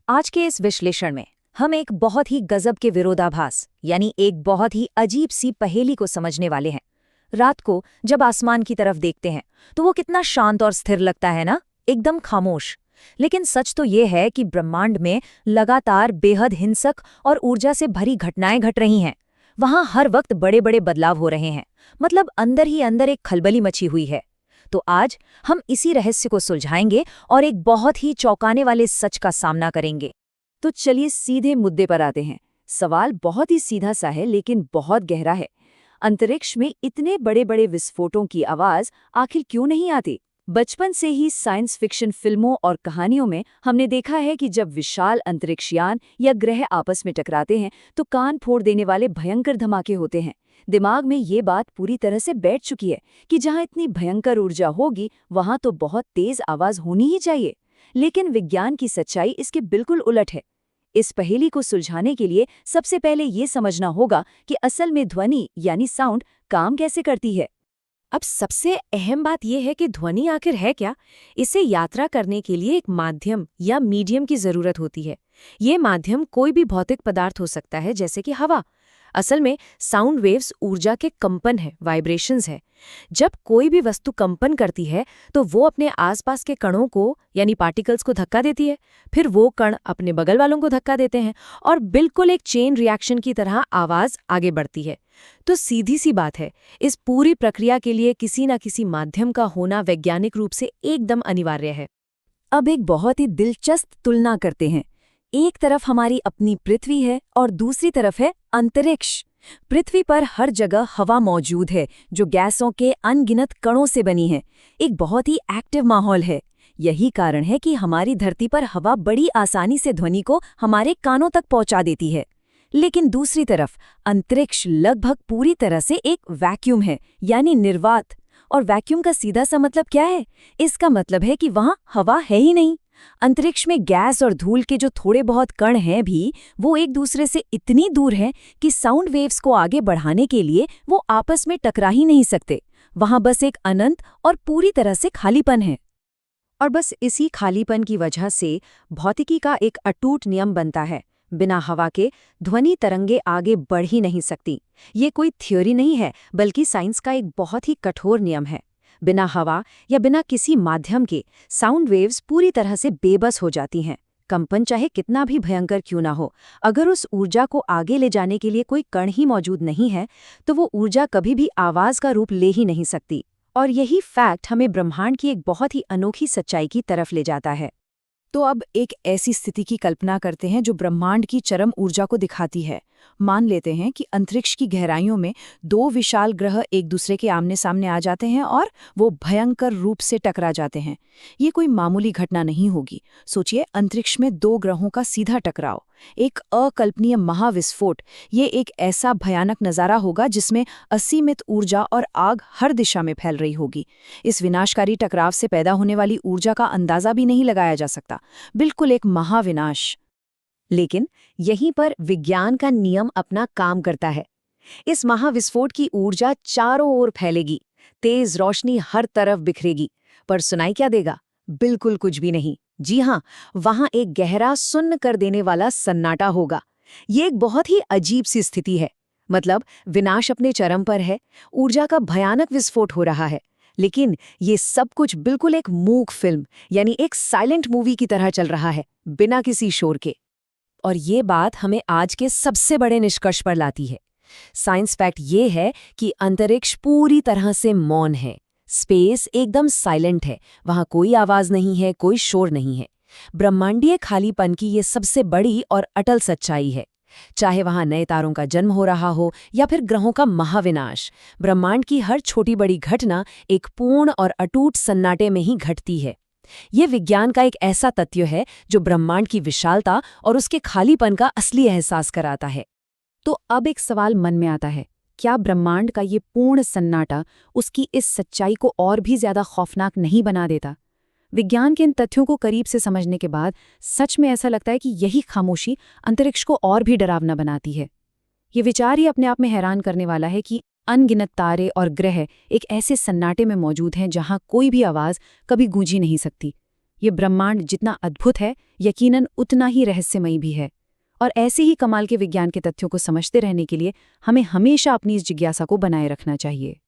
आज के इस विश्लेषण में हम एक बहुत ही गजब के विरोधाभास यानी एक बहुत ही अजीब सी पहेली को समझने वाले हैं। रात को जब आसमान की तरफ देखते हैं तो वो कितना शांत और स्थिर लगता है ना, एकदम खामोश। लेकिन सच तो ये है कि ब्रह्मांड में लगातार बेहद हिंसक और ऊर्जा से भरी घटनाएं घट रही हैं। वहां हर वक्त बड़े बड़े बदलाव हो रहे हैं, मतलब अंदर ही अंदर एक खलबली मची हुई है। तो आज हम इसी रहस्य को सुलझाएंगे और एक बहुत ही चौंकाने वाले सच का सामना करेंगे। तो चलिए सीधे मुद्दे पर आते हैं। सवाल बहुत ही सीधा सा है लेकिन बहुत गहरा है। अंतरिक्ष में इतने बड़े बड़े विस्फोटों की आवाज आखिर क्यों नहीं आती? बचपन से ही साइंस फिक्शन फिल्मों और कहानियों में हमने देखा है कि जब विशाल अंतरिक्षयान या ग्रह आपस में टकराते हैं तो कान फोड़ देने वाले भयंकर धमाके होते हैं। दिमाग में ये बात पूरी तरह से बैठ चुकी है कि जहां इतनी भयंकर ऊर्जा होगी वहां तो बहुत तेज आवाज होनी ही चाहिए। लेकिन विज्ञान की सच्चाई इसके बिल्कुल उलट है। इस पहेली को सुलझाने के लिए सबसे पहले ये समझना होगा कि असल में ध्वनि यानी साउंड काम कैसे करती है। अब सबसे अहम बात यह है कि ध्वनि आखिर है क्या। इसे यात्रा करने के लिए एक माध्यम या मीडियम की जरूरत होती है। ये माध्यम कोई भी भौतिक पदार्थ हो सकता है, जैसे कि हवा। असल में साउंड वेव्स ऊर्जा के कंपन है, वाइब्रेशंस है। जब कोई भी वस्तु कंपन करती है तो वो अपने आसपास के कणों को यानी पार्टिकल्स को धक्का देती है, फिर वो कण अपने बगल वालों को धक्का देते हैं और बिल्कुल एक चेन रिएक्शन की तरह आवाज आगे बढ़ती है। तो सीधी सी बात है, इस पूरी प्रक्रिया के लिए किसी न किसी माध्यम का होना वैज्ञानिक रूप से एकदम अनिवार्य है। अब एक बहुत ही दिलचस्प तुलना करते हैं। एक तरफ हमारी अपनी पृथ्वी है और दूसरी तरफ है अंतरिक्ष। पृथ्वी पर हर जगह हवा मौजूद है जो गैसों के अनगिनत कणों से बनी है। एक बहुत ही एक्टिव माहौल है। यही कारण है कि हमारी धरती पर हवा बड़ी आसानी से ध्वनि को हमारे कानों तक पहुंचा देती है। लेकिन दूसरी तरफ अंतरिक्ष लगभग पूरी तरह से एक वैक्यूम है, यानी निर्वात। और वैक्यूम का सीधा सा मतलब क्या है? इसका मतलब है कि वहां हवा है ही नहीं। अंतरिक्ष में गैस और धूल के जो थोड़े बहुत कण हैं भी वो एक दूसरे से इतनी दूर हैं कि साउंड वेव्स को आगे बढ़ाने के लिए वो आपस में टकरा ही नहीं सकते। वहां बस एक अनंत और पूरी तरह से खालीपन है। और बस इसी खालीपन की वजह से भौतिकी का एक अटूट नियम बनता है। बिना हवा के ध्वनि तरंगे आगे बढ़ ही नहीं सकती। ये कोई थ्योरी नहीं है, बल्कि साइंस का एक बहुत ही कठोर नियम है। बिना हवा या बिना किसी माध्यम के साउंड वेव्स पूरी तरह से बेबस हो जाती हैं। कंपन चाहे कितना भी भयंकर क्यों ना हो, अगर उस ऊर्जा को आगे ले जाने के लिए कोई कण ही मौजूद नहीं है तो वो ऊर्जा कभी भी आवाज का रूप ले ही नहीं सकती। और यही फैक्ट हमें ब्रह्मांड की एक बहुत ही अनोखी सच्चाई की तरफ ले जाता है। तो अब एक ऐसी स्थिति की कल्पना करते हैं जो ब्रह्मांड की चरम ऊर्जा को दिखाती है। मान लेते हैं कि अंतरिक्ष की गहराइयों में दो विशाल ग्रह एक दूसरे के आमने सामने आ जाते हैं और वो भयंकर रूप से टकरा जाते हैं। ये कोई मामूली घटना नहीं होगी। सोचिए, अंतरिक्ष में दो ग्रहों का सीधा टकराव, एक अकल्पनीय महाविस्फोट। ये एक ऐसा भयानक नज़ारा होगा जिसमें असीमित ऊर्जा और आग हर दिशा में फैल रही होगी। इस विनाशकारी टकराव से पैदा होने वाली ऊर्जा का अंदाजा भी नहीं लगाया जा सकता। बिल्कुल एक महाविनाश। लेकिन यहीं पर विज्ञान का नियम अपना काम करता है। इस महाविस्फोट की ऊर्जा चारों ओर फैलेगी, तेज रोशनी हर तरफ बिखरेगी, पर सुनाई क्या देगा? बिल्कुल कुछ भी नहीं। जी हाँ, वहां एक गहरा सुन्न कर देने वाला सन्नाटा होगा। ये एक बहुत ही अजीब सी स्थिति है। मतलब विनाश अपने चरम पर है, ऊर्जा का भयानक विस्फोट हो रहा है, लेकिन ये सब कुछ बिल्कुल एक मूक फिल्म यानी एक साइलेंट मूवी की तरह चल रहा है, बिना किसी शोर के। और ये बात हमें आज के सबसे बड़े निष्कर्ष पर लाती है। साइंस फैक्ट ये है कि अंतरिक्ष पूरी तरह से मौन है। स्पेस एकदम साइलेंट है, वहां कोई आवाज नहीं है, कोई शोर नहीं है। ब्रह्मांडीय खालीपन की ये सबसे बड़ी और अटल सच्चाई है। चाहे वहां नए तारों का जन्म हो रहा हो या फिर ग्रहों का महाविनाश, ब्रह्मांड की हर छोटी बड़ी घटना एक पूर्ण और अटूट सन्नाटे में ही घटती है। ये विज्ञान का एक ऐसा तथ्य है जो ब्रह्मांड की विशालता और उसके खालीपन का असली एहसास कराता है। तो अब एक सवाल मन में आता है, क्या ब्रह्मांड का ये पूर्ण सन्नाटा उसकी इस सच्चाई को और भी ज्यादा खौफनाक नहीं बना देता? विज्ञान के इन तथ्यों को करीब से समझने के बाद सच में ऐसा लगता है कि यही खामोशी अंतरिक्ष को और भी डरावना बनाती है। ये विचार ही अपने आप में हैरान करने वाला है कि अनगिनत तारे और ग्रह एक ऐसे सन्नाटे में मौजूद हैं जहां कोई भी आवाज कभी गूंजी नहीं सकती। ये ब्रह्मांड जितना अद्भुत है, यकीनन उतना ही रहस्यमयी भी है। और ऐसे ही कमाल के विज्ञान के तथ्यों को समझते रहने के लिए हमें हमेशा अपनी इस जिज्ञासा को बनाए रखना चाहिए।